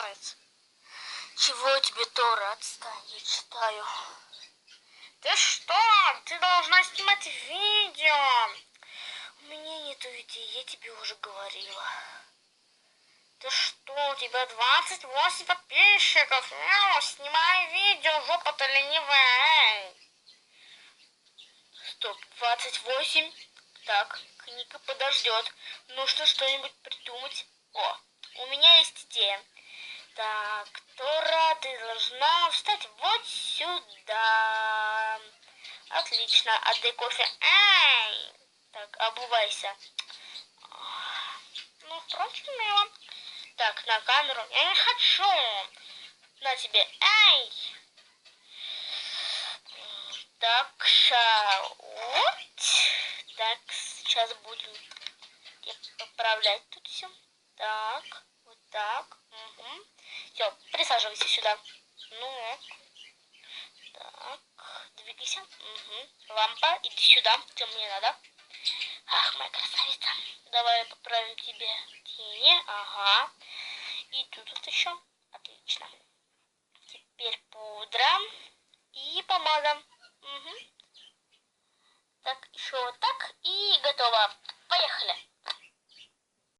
старец. Чего тебе, Тора? Отстань, я читаю. Ты что? Ты должна снимать видео. У меня нету идей, я тебе уже говорила. Ты что? У тебя 28 подписчиков. Мяу, снимай видео, жопа-то ленивая. Стоп, 28? Так, книга подождет. Нужно что-нибудь придумать. О, у меня есть идея. Так, Тора, ты должна встать вот сюда. Отлично, отдай кофе. Эй! Так, обувайся. Ну, впрочем, мило. Так, на камеру. Я не хочу. На тебе. Эй! Так, вот. Так, сейчас будем поправлять тут все. Так, вот так. Угу. Все, присаживайся сюда. Ну, так, двигайся. Угу. Лампа, иди сюда, что мне надо. Ах, моя красавица. Давай поправим тебе тени. Ага. И тут вот еще. Отлично. Теперь пудра и помада. Угу. Так, еще вот так. И готово. Поехали.